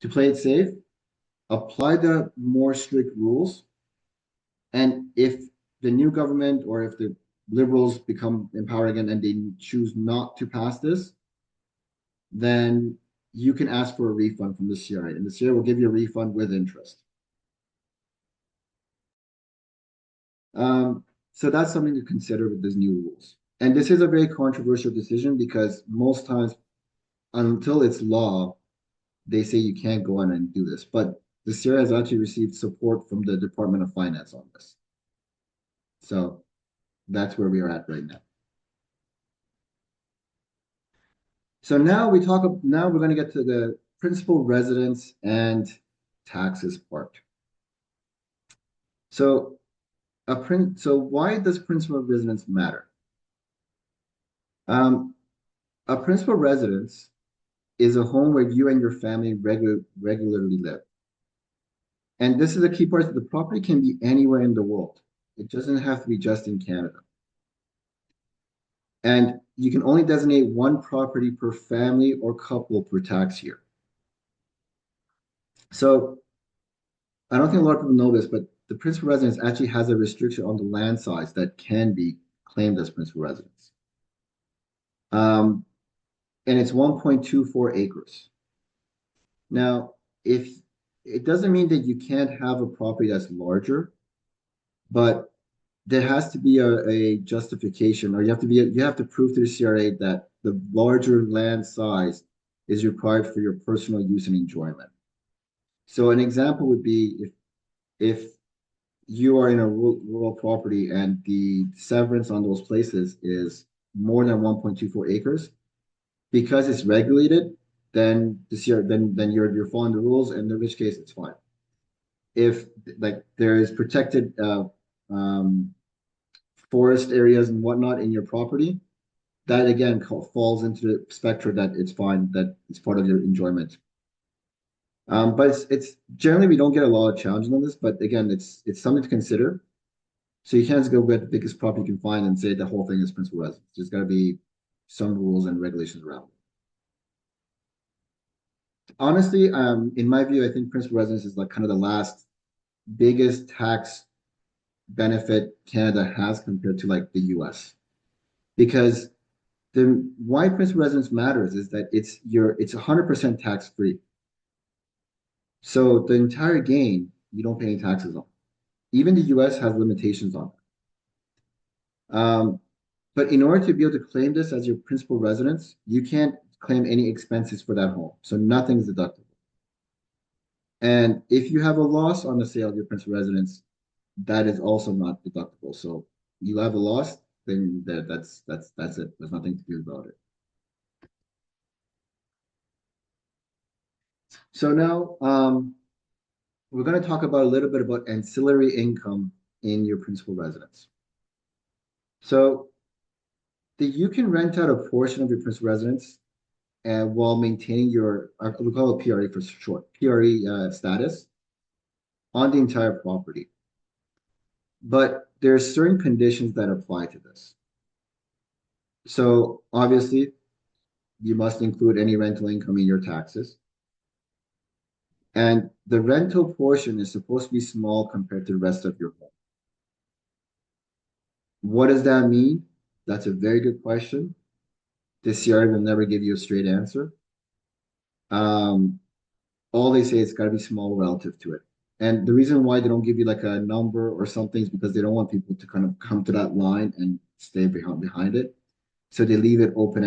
to play it safe, apply the more strict rules. And if the new government or if the liberals become in power again and they choose not to pass this, then you can ask for a refund from the CRA, and the CRA will give you a refund with interest. So that's something to consider with these new rules. And this is a very controversial decision because most times, until it's law, they say you can't go on and do this. But the CRA has actually received support from the Department of Finance on this. So that's where we are at right now. So now we're going to get to the principal residence and taxes part. So so why does principal residence matter? A principal residence is a home where you and your family regularly live. And this is a key part. The property can be anywhere in the world. It doesn't have to be just in Canada. And you can only designate one property per family or couple per tax year. So I don't think a lot of people know this, but the principal residence actually has a restriction on the land size that can be claimed as principal residence. And it's 1.24 acres. Now, if it doesn't mean that you can't have a property that's larger, but there has to be a justification, or you have to prove to the CRA that the larger land size is required for your personal use and enjoyment. So an example would be if you are in a rural property and the severance on those places is more than 1.24 acres, because it's regulated, then you're following the rules, and in which case it's fine. If like there is protected forest areas and whatnot in your property, that again falls into the spectrum that it's fine, that it's part of your enjoyment. But it's generally we don't get a lot of challenges on this, but again, it's something to consider. So you can't just go get the biggest property you can find and say the whole thing is principal residence. There's got to be some rules and regulations around it. Honestly, in my view, I think principal residence is like kind of the last biggest tax benefit Canada has compared to like the US. Because the why principal residence matters is that it's 100% tax free. So the entire gain you don't pay any taxes on. Even the US has limitations on it. But in order to be able to claim this as your principal residence, you can't claim any expenses for that home. So nothing's deductible. And if you have a loss on the sale of your principal residence, that is also not deductible. So you have a loss, then that's it. There's nothing to do about it. So now we're going to talk about a little bit about ancillary income in your principal residence. So you can rent out a portion of your principal residence and while maintaining your, we call it PRE for short, PRE status on the entire property. But there are certain conditions that apply to this. So obviously, you must include any rental income in your taxes. And the rental portion is supposed to be small compared to the rest of your home. What does that mean? That's a very good question. The CRA will never give you a straight answer. All they say is got to be small relative to it. And the reason why they don't give you like a number or something is because they don't want people to kind of come to that line and stay behind it. So they leave it open